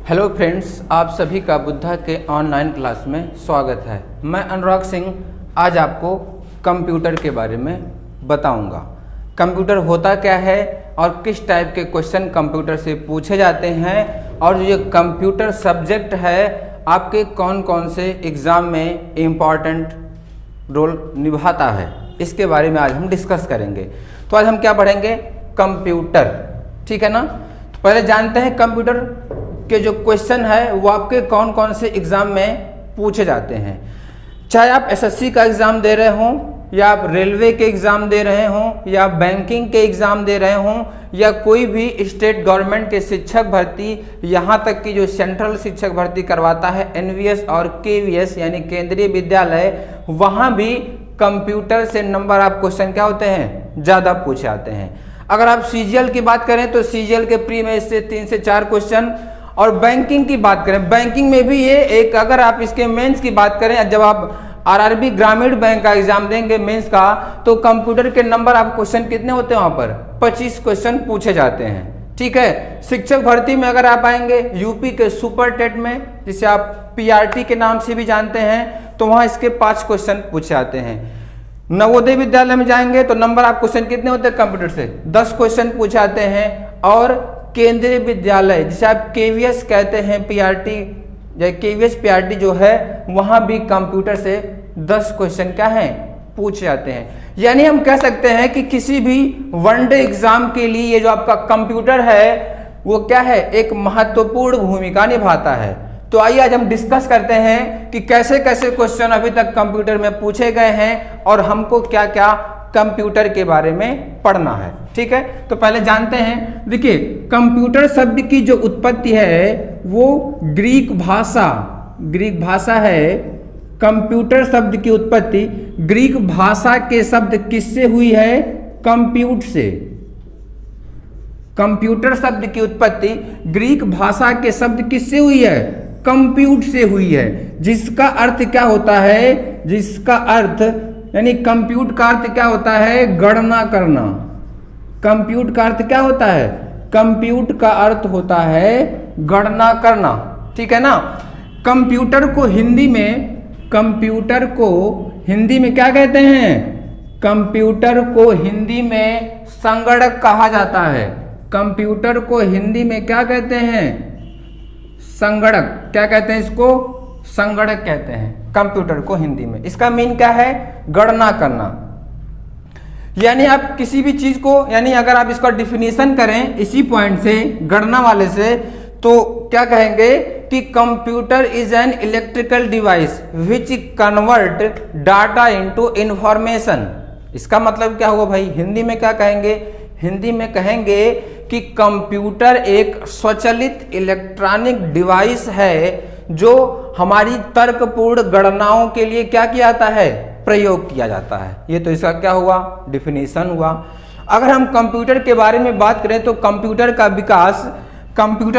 Hello friends, आप सभी का बुद्धा के ऑनलाइन क्लास में स्वागत है। मैं अनुराग सिंह आज आपको कंप्यूटर के बारे में बताऊंगा। कंप्यूटर होता क्या है और किस टाइप के क्वेश्चन कंप्यूटर से पूछे जाते हैं और ये कंप्यूटर सब्जेक्ट है आपके कौन कौन से एग्ज़ाम में इम्पॉर्टेंट रोल निभाता है, इसके बारे में आज हम डिस्कस करेंगे। तो आज हम क्या पढ़ेंगे? कंप्यूटर, ठीक है ना। तो पहले जानते हैं कंप्यूटर के जो क्वेश्चन है वो आपके कौन कौन से एग्ज़ाम में पूछे जाते हैं। चाहे आप एसएससी का एग्ज़ाम दे रहे हों या आप रेलवे के एग्ज़ाम दे रहे हों या बैंकिंग के एग्ज़ाम दे रहे हों या कोई भी स्टेट गवर्नमेंट के शिक्षक भर्ती, यहाँ तक कि जो सेंट्रल शिक्षक भर्ती करवाता है एनवीएस और केवीएस यानी केंद्रीय विद्यालय, वहाँ भी कंप्यूटर से नंबर आप क्वेश्चन क्या होते हैं, ज़्यादा पूछे आते हैं। अगर आप सीजीएल की बात करें तो सीजीएल के प्री में इससे 3 से 4 क्वेश्चन, और बैंकिंग की बात करें, बैंकिंग में भी ये एक, अगर आप इसके मेंस की बात करें, जब आप आरआरबी ग्रामीण बैंक का एग्जाम देंगे मेंस का, तो कंप्यूटर के नंबर आप क्वेश्चन कितने होते हैं वहां पर 25 क्वेश्चन पूछे जाते हैं, ठीक है। शिक्षक भर्ती में अगर आप आएंगे यूपी के सुपर टेट में, जिसे आप पीआरटी के नाम से भी जानते हैं, तो वहां इसके 5 क्वेश्चन पूछे जाते हैं। नवोदय विद्यालय में जाएंगे तो नंबर आप क्वेश्चन कितने होते हैं कंप्यूटर से 10 क्वेश्चन पूछे जाते हैं। और केंद्रीय विद्यालय जिसे आप केवीएस कहते हैं, पीआरटी या केवीएस पीआरटी जो है, वहां भी कंप्यूटर से 10 क्वेश्चन क्या है पूछे जाते हैं। यानी हम कह सकते हैं कि किसी भी वनडे एग्जाम के लिए ये जो आपका कंप्यूटर है वो क्या है, एक महत्वपूर्ण भूमिका निभाता है। तो आइए आज हम डिस्कस करते हैं कि कैसे कैसे क्वेश्चन अभी तक कंप्यूटर में पूछे गए हैं और हमको क्या क्या कंप्यूटर के बारे में पढ़ना है, ठीक है। तो पहले जानते हैं, देखिए कंप्यूटर शब्द की जो उत्पत्ति है वो ग्रीक भाषा है। कंप्यूटर शब्द की उत्पत्ति ग्रीक भाषा के शब्द किससे हुई है? कंप्यूट से। कंप्यूटर शब्द की उत्पत्ति ग्रीक भाषा के शब्द किससे हुई है? कंप्यूट से हुई है, जिसका अर्थ क्या होता है? जिसका अर्थ यानी कंप्यूट का अर्थ क्या होता है? गणना करना। कंप्यूट का अर्थ क्या होता है? कंप्यूट का अर्थ होता है गणना करना, ठीक है ना। कंप्यूटर को हिंदी में क्या कहते हैं? कंप्यूटर को हिंदी में संगणक कहा जाता है। कंप्यूटर को हिंदी में क्या कहते हैं? संगणक। क्या कहते हैं इसको? संगणक कहते हैं कंप्यूटर को हिंदी में। इसका मीन क्या है? गणना करना। यानी आप किसी भी चीज को, यानी अगर आप इसका डिफिनीशन करें इसी पॉइंट से, गणना वाले से, तो क्या कहेंगे कि computer is an electrical device which convert data into information. इसका मतलब क्या हुआ भाई? हिंदी में क्या कहेंगे? हिंदी में कहेंगे कि कंप्यूटर एक स्वचालित इलेक्ट्रॉनिक डिवाइस है जो हमारी तर्कपूर्ण गणनाओं के लिए क्या किया जाता है? प्रयोग किया जाता है। ये तो इसका क्या हुआ? डिफिनीशन हुआ। अगर हम कंप्यूटर के बारे में बात करें तो कंप्यूटर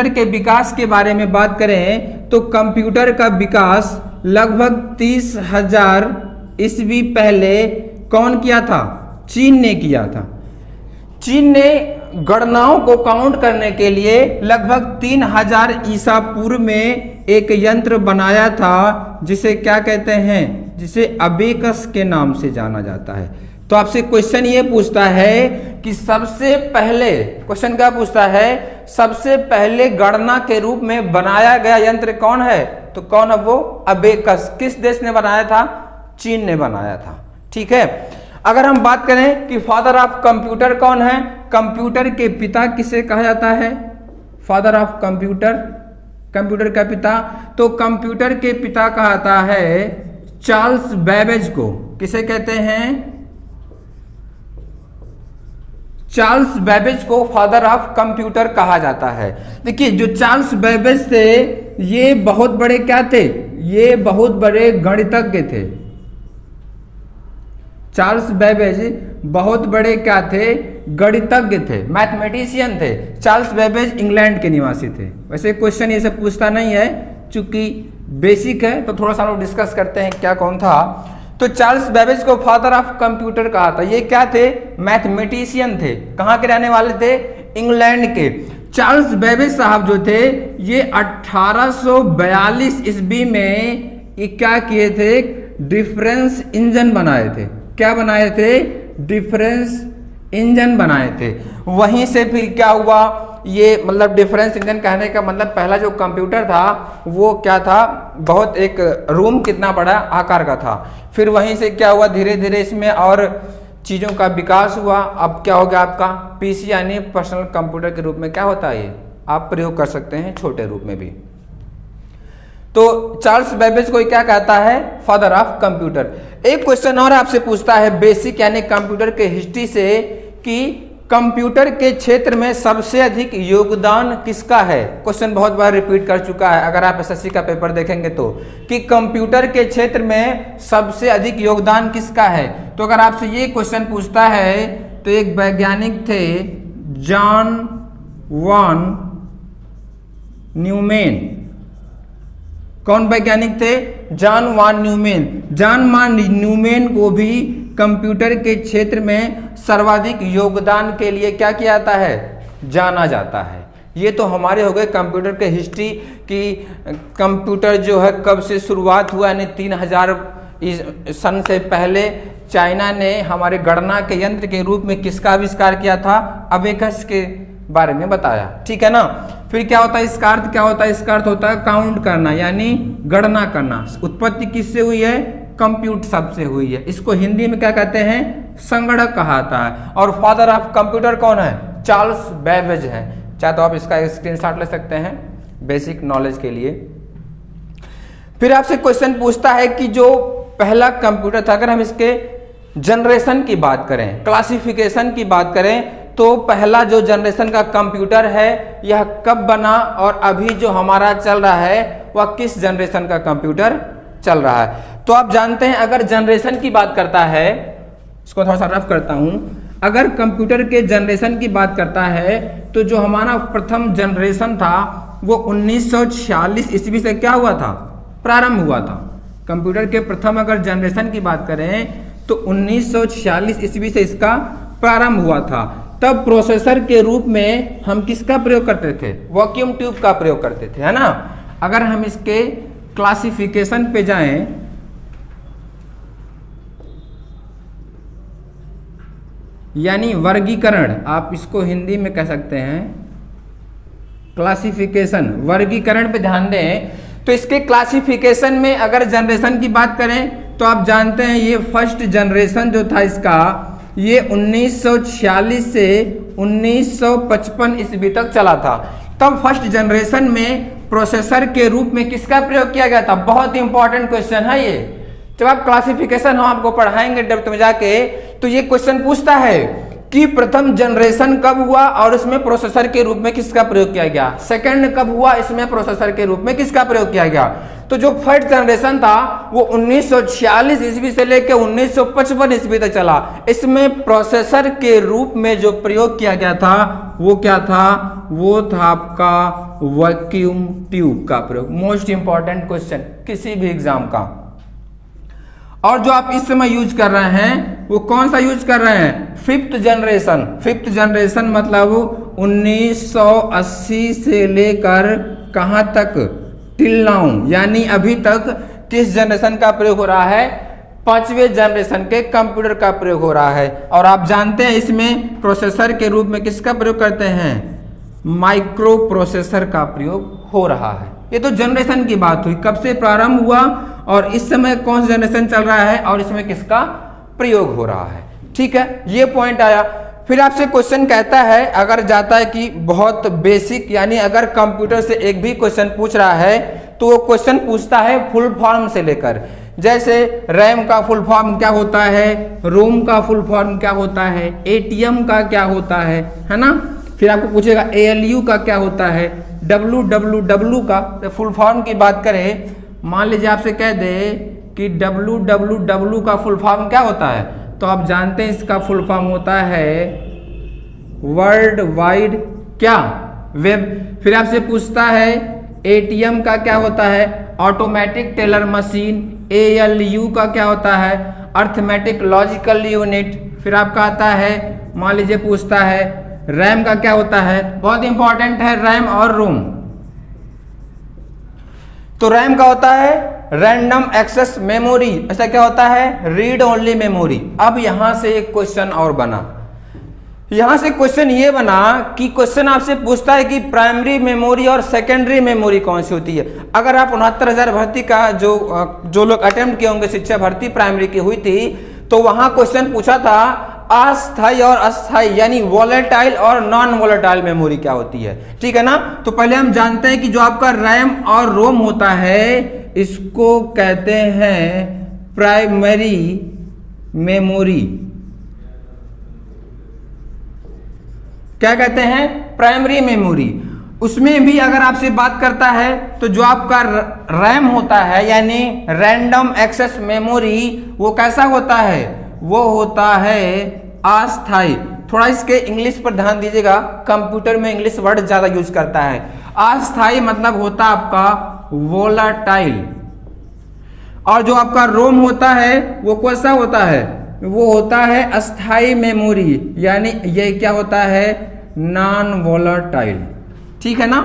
के विकास के बारे में बात करें तो कंप्यूटर का विकास लगभग 30,000 ईस्वी पहले कौन किया था? चीन ने किया था। चीन ने गणनाओं को काउंट करने के लिए लगभग 3000 ईसा पूर्व में एक यंत्र बनाया था, जिसे क्या कहते हैं? जिसे अबेकस के नाम से जाना जाता है। तो आपसे क्वेश्चन ये पूछता है कि सबसे पहले, क्वेश्चन क्या पूछता है? सबसे पहले गणना के रूप में बनाया गया यंत्र कौन है? तो कौन है वो? अबेकस। किस देश ने बनाया था? चीन ने बनाया था, ठीक है। अगर हम बात करें कि फादर ऑफ कंप्यूटर कौन है? कंप्यूटर के पिता किसे कहा जाता है? फादर ऑफ कंप्यूटर, कंप्यूटर का पिता। तो कंप्यूटर के पिता कहा जाता है चार्ल्स बेबेज को। किसे कहते हैं? चार्ल्स बेबेज को फादर ऑफ कंप्यूटर कहा जाता है। देखिए जो चार्ल्स बेबेज थे ये बहुत बड़े क्या थे? ये बहुत बड़े गणितज्ञ थे। चार्ल्स बेबेज बहुत बड़े क्या थे? गणितज्ञ थे, मैथमेटिशियन थे। चार्ल्स बेबेज इंग्लैंड के निवासी थे। वैसे क्वेश्चन ये सब पूछता नहीं है, चूंकि बेसिक है तो थोड़ा सा लोग डिस्कस करते हैं क्या कौन था। तो चार्ल्स बेबेज को फादर ऑफ कंप्यूटर कहा था। ये क्या थे? मैथमेटिशियन थे। कहाँ के रहने वाले थे? इंग्लैंड के। चार्ल्स बेबेज साहब जो थे ये 1842 ईस्वी में ये क्या किए थे, डिफरेंस इंजन बनाए थे। क्या बनाए थे, डिफरेंस इंजन बनाए थे। वहीं से फिर क्या हुआ, ये मतलब डिफरेंस इंजन कहने का मतलब पहला जो कंप्यूटर था वो क्या था, बहुत एक रूम कितना बड़ा आकार का था। फिर वहीं से क्या हुआ, धीरे धीरे इसमें और चीज़ों का विकास हुआ। अब क्या हो गया आपका पीसी यानी पर्सनल कंप्यूटर के रूप में क्या होता है, ये आप प्रयोग कर सकते हैं छोटे रूप में भी। तो चार्ल्स बेबेज को क्या कहता है, फादर ऑफ कंप्यूटर। एक क्वेश्चन और आपसे पूछता है बेसिक यानी कंप्यूटर के हिस्ट्री से कि कंप्यूटर के क्षेत्र में सबसे अधिक योगदान किसका है। क्वेश्चन बहुत बार रिपीट कर चुका है अगर आप एसएससी का पेपर देखेंगे तो, कि कंप्यूटर के क्षेत्र में सबसे अधिक योगदान किसका है। तो अगर आपसे ये क्वेश्चन पूछता है तो एक वैज्ञानिक थे जॉन वॉन न्यूमैन। कौन वैज्ञानिक थे, John von Neumann. John von Neumann को भी कंप्यूटर के क्षेत्र में सर्वाधिक योगदान के लिए क्या किया जाता है, जाना जाता है। ये तो हमारे हो गए कंप्यूटर के हिस्ट्री की। कंप्यूटर जो है कब से शुरुआत हुआ, यानी 3000 सन से पहले चाइना ने हमारे गणना के यंत्र के रूप में किसका आविष्कार किया था, अबेकस के बारे में बताया, ठीक है ना। फिर क्या होता है इसका अर्थ, क्या होता है इसका अर्थ होता है काउंट करना यानी गणना करना। उत्पत्ति किससे हुई है, कंप्यूट शब्द से हुई है। इसको हिंदी में क्या कहते हैं, संगणक कहाता है। और फादर ऑफ कंप्यूटर कौन है, चार्ल्स बेबेज है। चाहे तो आप इसका एक स्क्रीनशॉट ले सकते हैं बेसिक नॉलेज के लिए। फिर आपसे क्वेश्चन पूछता है कि जो पहला कंप्यूटर था, अगर हम इसके जनरेशन की बात करें, क्लासिफिकेशन की बात करें, तो पहला जो जनरेशन का कंप्यूटर है यह कब बना और अभी जो हमारा चल रहा है वह किस जनरेशन का कंप्यूटर चल रहा है। तो आप जानते हैं अगर जनरेशन की बात करता है, इसको थोड़ा सा रफ करता हूं, अगर कंप्यूटर के जनरेशन की बात करता है तो जो हमारा प्रथम जनरेशन था वो 1946 ईस्वी से क्या हुआ था, प्रारंभ हुआ था। कंप्यूटर के प्रथम अगर जनरेशन की बात करें तो 1946 ईस्वी से इसका प्रारंभ हुआ था। तब प्रोसेसर के रूप में हम किसका प्रयोग करते थे, वैक्यूम ट्यूब का प्रयोग करते थे, है ना। अगर हम इसके क्लासिफिकेशन पे जाएं, यानी वर्गीकरण, आप इसको हिंदी में कह सकते हैं क्लासिफिकेशन, वर्गीकरण पे ध्यान दें तो इसके क्लासिफिकेशन में अगर जनरेशन की बात करें तो आप जानते हैं ये फर्स्ट जनरेशन जो था इसका, ये 1946 से 1955 ईस्वी तक चला था। तब फर्स्ट जनरेशन में प्रोसेसर के रूप में किसका प्रयोग किया गया था, बहुत इंपॉर्टेंट क्वेश्चन है ये। जब आप क्लासिफिकेशन हम आपको पढ़ाएंगे डेप्थ में जाके तो ये क्वेश्चन पूछता है कि प्रथम जनरेशन कब हुआ और इसमें प्रोसेसर के रूप में किसका प्रयोग किया गया, सेकंड कब हुआ, इसमें प्रोसेसर के रूप में किसका प्रयोग किया गया। तो जो फर्स्ट जनरेशन था वो 1946 ईस्वी से लेकर 1955 ईस्वी तक चला। इसमें प्रोसेसर के रूप में जो प्रयोग किया गया था वो क्या था, वो था आपका वैक्यूम ट्यूब का प्रयोग। मोस्ट इंपॉर्टेंट क्वेश्चन किसी भी एग्जाम का। और जो आप इस समय यूज कर रहे हैं वो कौन सा यूज कर रहे हैं, फिफ्थ जनरेशन। फिफ्थ जनरेशन मतलब 1980 से लेकर कहां तक, टिल नाउ, यानी अभी तक किस जनरेशन का प्रयोग हो रहा है, पांचवें जनरेशन के कंप्यूटर का प्रयोग हो रहा है। और आप जानते हैं इसमें प्रोसेसर के रूप में किसका प्रयोग करते हैं, माइक्रो प्रोसेसर का प्रयोग हो रहा है। ये तो जनरेशन की बात हुई, कब से प्रारंभ हुआ और इस समय कौन सा जनरेशन चल रहा है और इसमें किसका प्रयोग हो रहा है, ठीक है, ये पॉइंट आया। फिर आपसे क्वेश्चन कहता है, अगर जाता है कि बहुत बेसिक, यानी अगर कंप्यूटर से एक भी क्वेश्चन पूछ रहा है तो वो क्वेश्चन पूछता है फुल फॉर्म से लेकर, जैसे रैम का फुल फॉर्म क्या होता है, रोम का फुल फॉर्म क्या होता है, एटीएम का क्या होता है ना। फिर आपको पूछेगा एएलयू का क्या होता है, डब्ल्यू का फुल फॉर्म की बात करें, मान लीजिए आपसे कह दे कि डब्ल्यू का फुल फॉर्म क्या होता है, तो आप जानते हैं इसका फुल फॉर्म होता है वर्ल्ड वाइड क्या, वेब। फिर आपसे पूछता है एटीएम का क्या होता है, ऑटोमेटिक टेलर मशीन। एएलयू का क्या होता है, अर्थमेटिक लॉजिकल यूनिट। फिर आपका आता है, मान लीजिए पूछता है रैम का क्या होता है, बहुत इंपॉर्टेंट है रैम और रोम। तो रैम का होता है रैंडम एक्सेस मेमोरी, ऐसा क्या होता है, रीड ओनली मेमोरी। अब यहां से एक क्वेश्चन और बना, यहां से क्वेश्चन ये बना कि क्वेश्चन आपसे पूछता है कि प्राइमरी मेमोरी और सेकेंडरी मेमोरी कौन सी होती है। अगर आप 69,000 भर्ती का जो लोग अटेम्प्ट किए होंगे शिक्षा भर्ती प्राइमरी की हुई थी, तो वहां क्वेश्चन पूछा था अस्थाई और अस्थाई यानी वॉलेटाइल और नॉन वॉलेटाइल मेमोरी क्या होती है, ठीक है ना। तो पहले हम जानते हैं कि जो आपका रैम और रोम होता है इसको कहते हैं प्राइमरी मेमोरी। क्या कहते हैं, प्राइमरी मेमोरी। उसमें भी अगर आपसे बात करता है तो जो आपका रैम होता है यानी रैंडम एक्सेस मेमोरी, वो कैसा होता है, वो होता है अस्थाई। थोड़ा इसके इंग्लिश पर ध्यान दीजिएगा, कंप्यूटर में इंग्लिश वर्ड ज्यादा यूज करता है। अस्थाई मतलब होता आपका वोलाटाइल, और जो आपका रोम होता है वो कैसा होता है, वो होता है अस्थाई मेमोरी, यानी ये क्या होता है, नॉन वोलाटाइल, ठीक है ना।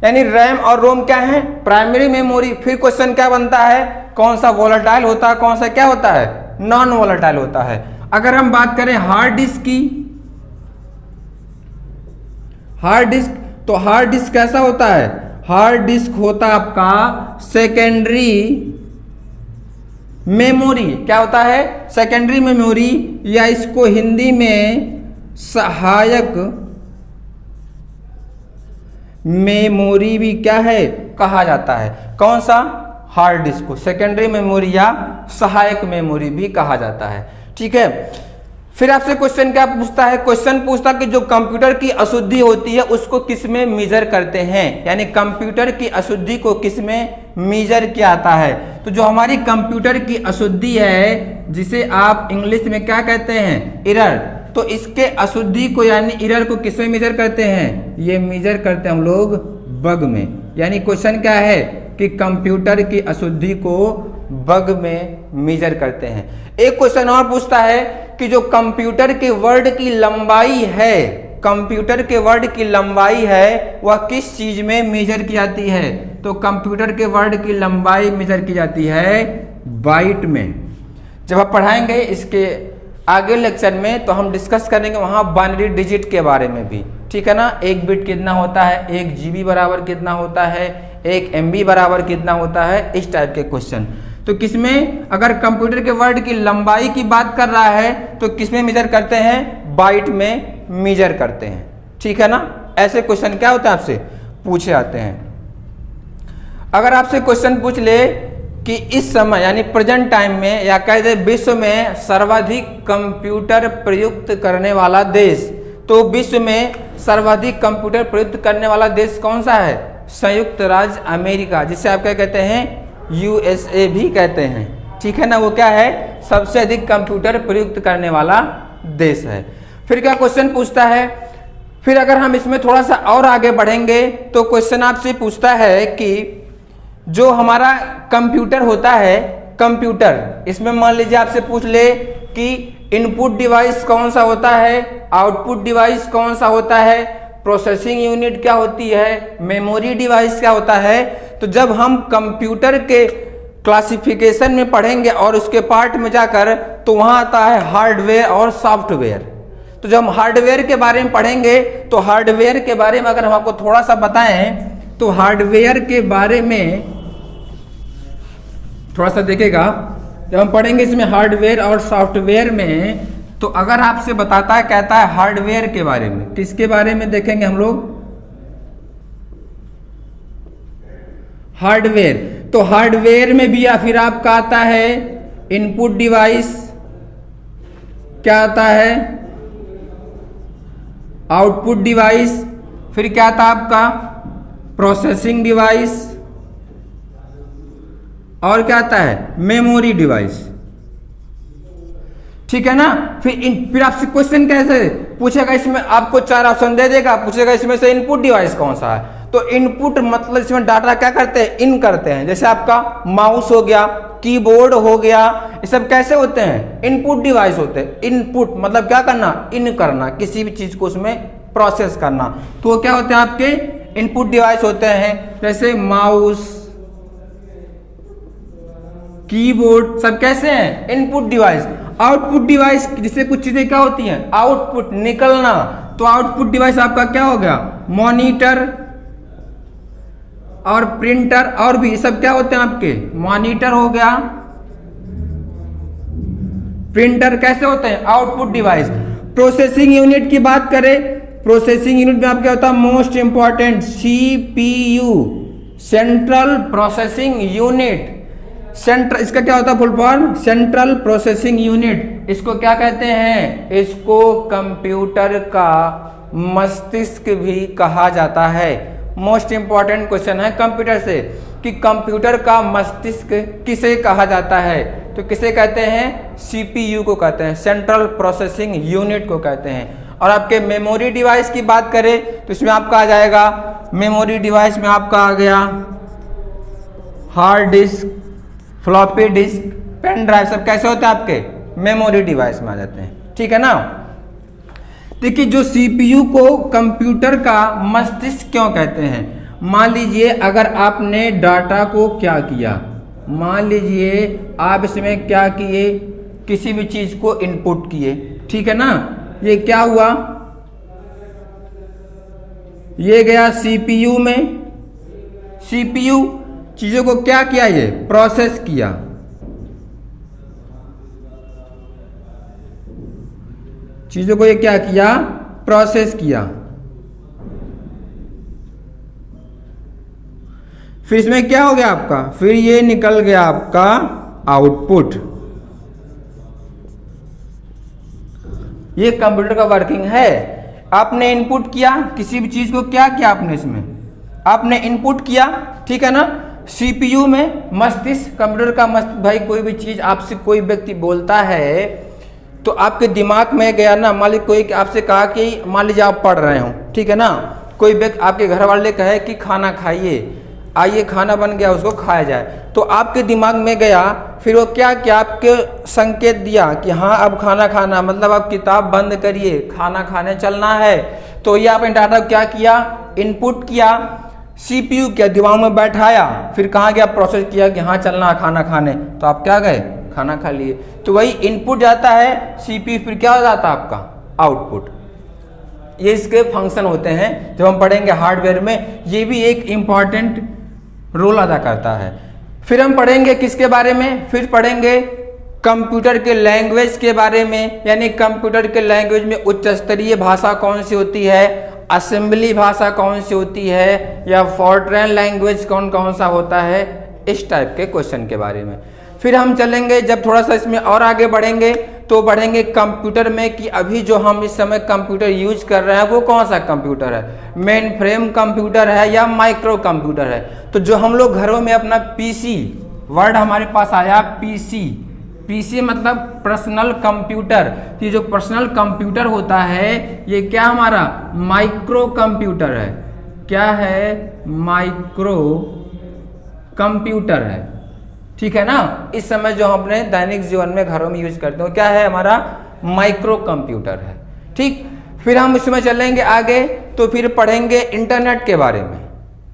यानी रैम और रोम क्या है, प्राइमरी मेमोरी। फिर क्वेश्चन क्या बनता है, कौन सा वोलाटाइल होता है, कौन सा क्या होता है, नॉन वोलाटाइल होता है। अगर हम बात करें हार्ड डिस्क की, हार्ड डिस्क, तो हार्ड डिस्क कैसा होता है, हार्ड डिस्क होता आपका सेकेंडरी मेमोरी। क्या होता है, सेकेंडरी मेमोरी, या इसको हिंदी में सहायक मेमोरी भी क्या है कहा जाता है। कौन सा, हार्ड डिस्क को सेकेंडरी मेमोरी या सहायक मेमोरी भी कहा जाता है, ठीक है। फिर आपसे क्वेश्चन क्या पूछता है, क्वेश्चन पूछता है कि जो कंप्यूटर की अशुद्धि होती है उसको किस में मेजर करते हैं, यानी कंप्यूटर की अशुद्धि को किस में मेजर किया जाता है। तो जो हमारी कंप्यूटर की अशुद्धि है जिसे आप इंग्लिश में क्या कहते हैं, एरर, तो इसके अशुद्धि को यानी एरर को किस में मेजर करते हैं, ये मेजर करते हैं हम लोग बग में। यानी क्वेश्चन क्या है कि कंप्यूटर की अशुद्धि को बग में मेजर करते हैं। एक क्वेश्चन और पूछता है कि जो कंप्यूटर के वर्ड की लंबाई है, कंप्यूटर के वर्ड की लंबाई है वह किस चीज में मेजर की जाती है। तो कंप्यूटर के वर्ड की लंबाई मेजर की जाती है बाइट में। जब आप पढ़ाएंगे इसके आगे लेक्चर में तो हम डिस्कस करेंगे वहां बाइनरी डिजिट के बारे में भी, ठीक है ना। एक बिट कितना होता है, 1 GB बराबर कितना होता है, 1 MB बराबर कितना होता है, इस टाइप के क्वेश्चन। तो किसमें, अगर कंप्यूटर के वर्ड की लंबाई की बात कर रहा है तो किसमें मेजर करते हैं, बाइट में मेजर करते हैं, ठीक है ना। ऐसे क्वेश्चन क्या होते हैं आपसे पूछे जाते हैं। अगर आपसे क्वेश्चन पूछ ले कि इस समय यानी प्रेजेंट टाइम में या कह दे विश्व में सर्वाधिक कंप्यूटर प्रयुक्त करने वाला देश, तो विश्व में सर्वाधिक कंप्यूटर प्रयुक्त करने वाला देश कौन सा है, संयुक्त राज्य अमेरिका, जिसे आप क्या कहते हैं, USA भी कहते हैं, ठीक है ना। वो क्या है, सबसे अधिक कंप्यूटर प्रयुक्त करने वाला देश है। फिर क्या क्वेश्चन पूछता है, फिर अगर हम इसमें थोड़ा सा और आगे बढ़ेंगे तो क्वेश्चन आपसे पूछता है कि जो हमारा कंप्यूटर होता है, कंप्यूटर, इसमें मान लीजिए आपसे पूछ ले कि इनपुट डिवाइस कौन सा होता है, आउटपुट डिवाइस कौन सा होता है, प्रोसेसिंग यूनिट क्या होती है, मेमोरी डिवाइस क्या होता है। तो जब हम कंप्यूटर के क्लासिफिकेशन में पढ़ेंगे और उसके पार्ट में जाकर तो वहां आता है हार्डवेयर और सॉफ्टवेयर। तो जब हम हार्डवेयर के बारे में पढ़ेंगे तो हार्डवेयर के बारे में अगर हम आपको थोड़ा सा बताएं तो हार्डवेयर के बारे में थोड़ा सा देखेगा, जब हम पढ़ेंगे इसमें हार्डवेयर और सॉफ्टवेयर में, तो अगर आपसे बताता है, कहता है हार्डवेयर के बारे में, किसके बारे में देखेंगे हम लोग, हार्डवेयर। तो हार्डवेयर में भी या फिर आपका आता है इनपुट डिवाइस, क्या आता है, आउटपुट डिवाइस, फिर क्या आता आपका प्रोसेसिंग डिवाइस, और क्या आता है, मेमोरी डिवाइस, ठीक है ना। फिर आपसे क्वेश्चन कैसे पूछेगा, इसमें आपको 4 ऑप्शन दे देगा, पूछेगा इसमें से इनपुट डिवाइस कौन सा है। तो इनपुट मतलब इसमें डाटा क्या करते हैं, इन करते हैं। जैसे आपका माउस हो गया, कीबोर्ड हो गया, ये सब कैसे होते हैं, इनपुट डिवाइस होते हैं। इनपुट मतलब क्या करना, इन करना, किसी भी चीज को उसमें प्रोसेस करना। तो वो क्या होते हैं आपके इनपुट डिवाइस होते हैं, जैसे माउस, कीबोर्ड, सब कैसे हैं इनपुट डिवाइस। आउटपुट डिवाइस, जिससे कुछ चीजें क्या होती हैं, आउटपुट निकलना, तो आउटपुट डिवाइस आपका क्या हो गया, मॉनिटर और प्रिंटर, और भी सब क्या होते हैं आपके, मॉनिटर हो गया, प्रिंटर कैसे होते हैं आउटपुट डिवाइस। प्रोसेसिंग यूनिट की बात करें, प्रोसेसिंग यूनिट में आप क्या होता है, most important CPU, central processing unit. Central, इसका क्या होता है full form, central processing unit. इसको क्या कहते हैं, इसको कंप्यूटर का मस्तिष्क भी कहा जाता है। मोस्ट इंपॉर्टेंट क्वेश्चन है कंप्यूटर से कि कंप्यूटर का मस्तिष्क किसे कहा जाता है, तो किसे कहते हैं, सीपीयू को कहते हैं, सेंट्रल प्रोसेसिंग यूनिट को कहते हैं। और आपके मेमोरी डिवाइस की बात करें तो इसमें आपका आ जाएगा, मेमोरी डिवाइस में आपका आ गया hard disk, floppy disk, pen drive, सब कैसे होते हैं आपके मेमोरी डिवाइस में आ जाते हैं, ठीक है ना। देखिए जो सीपीयू को कंप्यूटर का मस्तिष्क क्यों कहते हैं, मान लीजिए अगर आपने डाटा को क्या किया, मान लीजिए आप इसमें क्या किए, किसी भी चीज को इनपुट किए, ठीक है ना, ये क्या हुआ, ये गया सीपीयू में, सीपीयू चीजों को क्या किया, ये प्रोसेस किया, चीजों को ये क्या किया, प्रोसेस किया। फिर इसमें क्या हो गया आपका, फिर ये निकल गया आपका आउटपुट। ये कंप्यूटर का वर्किंग है। आपने इनपुट किया किसी भी चीज को, क्या किया आपने, इसमें आपने इनपुट किया, ठीक है ना। सीपीयू में मस्तिष्क, कंप्यूटर का मस्तिष्क, भाई कोई भी चीज आपसे कोई व्यक्ति बोलता है तो आपके दिमाग में गया ना, मान लीजिए कोई आपसे कहा कि मान लीजिए आप पढ़ रहे हो, ठीक है ना, कोई व्यक्ति आपके घर वाले कहे कि खाना खाइए, आइए खाना बन गया, उसको खाया जाए, तो आपके दिमाग में गया, फिर वो क्या किया, आपके संकेत दिया कि हाँ अब खाना खाना, मतलब आप किताब बंद करिए, खाना खाने चलना है। तो ये आपने डाटा क्या किया, इनपुट किया, सीपीयू क्या दिमाग में बैठाया, फिर कहाँ गया, प्रोसेस किया कि हाँ चलना खाना खाने, तो आप क्या गए, खाना खा लिए। तो वही इनपुट जाता है सीपीयू, फिर क्या हो जाता है आपका आउटपुट। ये इसके फंक्शन होते हैं, जब हम पढ़ेंगे हार्डवेयर में ये भी एक इम्पॉर्टेंट रोल अदा करता है। फिर हम पढ़ेंगे किसके बारे में, फिर पढ़ेंगे कंप्यूटर के लैंग्वेज के बारे में, यानी कंप्यूटर के लैंग्वेज में उच्च स्तरीय भाषा कौन सी होती है, असेंबली भाषा कौन सी होती है, या फॉर्ट्रैन लैंग्वेज कौन कौन सा होता है, इस टाइप के क्वेश्चन के बारे में। फिर हम चलेंगे, जब थोड़ा सा इसमें और आगे बढ़ेंगे तो बढ़ेंगे कंप्यूटर में कि अभी जो हम इस समय कंप्यूटर यूज कर रहे हैं वो कौन सा कंप्यूटर है, मेन फ्रेम कंप्यूटर है या माइक्रो कंप्यूटर है। तो जो हम लोग घरों में अपना पीसी, वर्ड हमारे पास आया पीसी, पीसी मतलब पर्सनल कंप्यूटर, ये जो पर्सनल कंप्यूटर होता है ये क्या हमारा माइक्रो कंप्यूटर है, क्या है, माइक्रो कंप्यूटर है, ठीक है ना। इस समय जो हम अपने दैनिक जीवन में घरों में यूज करते हैं क्या है, हमारा माइक्रो कंप्यूटर है, ठीक। फिर हम इसमें चलेंगे आगे तो फिर पढ़ेंगे इंटरनेट के बारे में,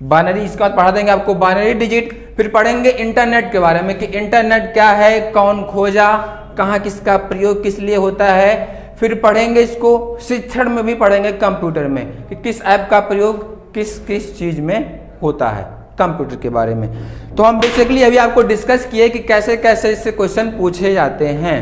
बाइनरी, इसके बाद पढ़ा देंगे आपको बाइनरी डिजिट। फिर पढ़ेंगे इंटरनेट के बारे में कि इंटरनेट क्या है, कौन खोजा, कहाँ किसका प्रयोग किस लिए होता है। फिर पढ़ेंगे इसको शिक्षण में भी पढ़ेंगे कंप्यूटर में कि किस ऐप का प्रयोग किस किस चीज में होता है कंप्यूटर के बारे में। तो हम बेसिकली अभी आपको डिस्कस किए कि कैसे कैसे इससे क्वेश्चन पूछे जाते हैं।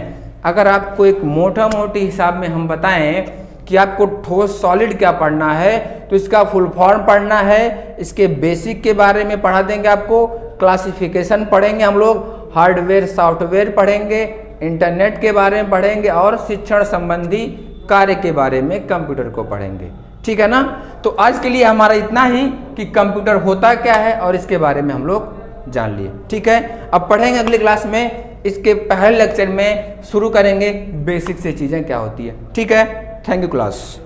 अगर आपको एक मोटा मोटी हिसाब में हम बताएं कि आपको ठोस सॉलिड क्या पढ़ना है तो इसका फुल फॉर्म पढ़ना है, इसके बेसिक के बारे में पढ़ा देंगे आपको, क्लासिफिकेशन पढ़ेंगे हम लोग, हार्डवेयर सॉफ्टवेयर पढ़ेंगे, इंटरनेट के बारे में पढ़ेंगे और शिक्षण संबंधी कार्य के बारे में कंप्यूटर को पढ़ेंगे, ठीक है ना। तो आज के लिए हमारा इतना ही कि कंप्यूटर होता क्या है और इसके बारे में हम लोग जान लिए, ठीक है। अब पढ़ेंगे अगली क्लास में, इसके पहले लेक्चर में शुरू करेंगे बेसिक से चीज़ें क्या होती है, ठीक है। Thank you class.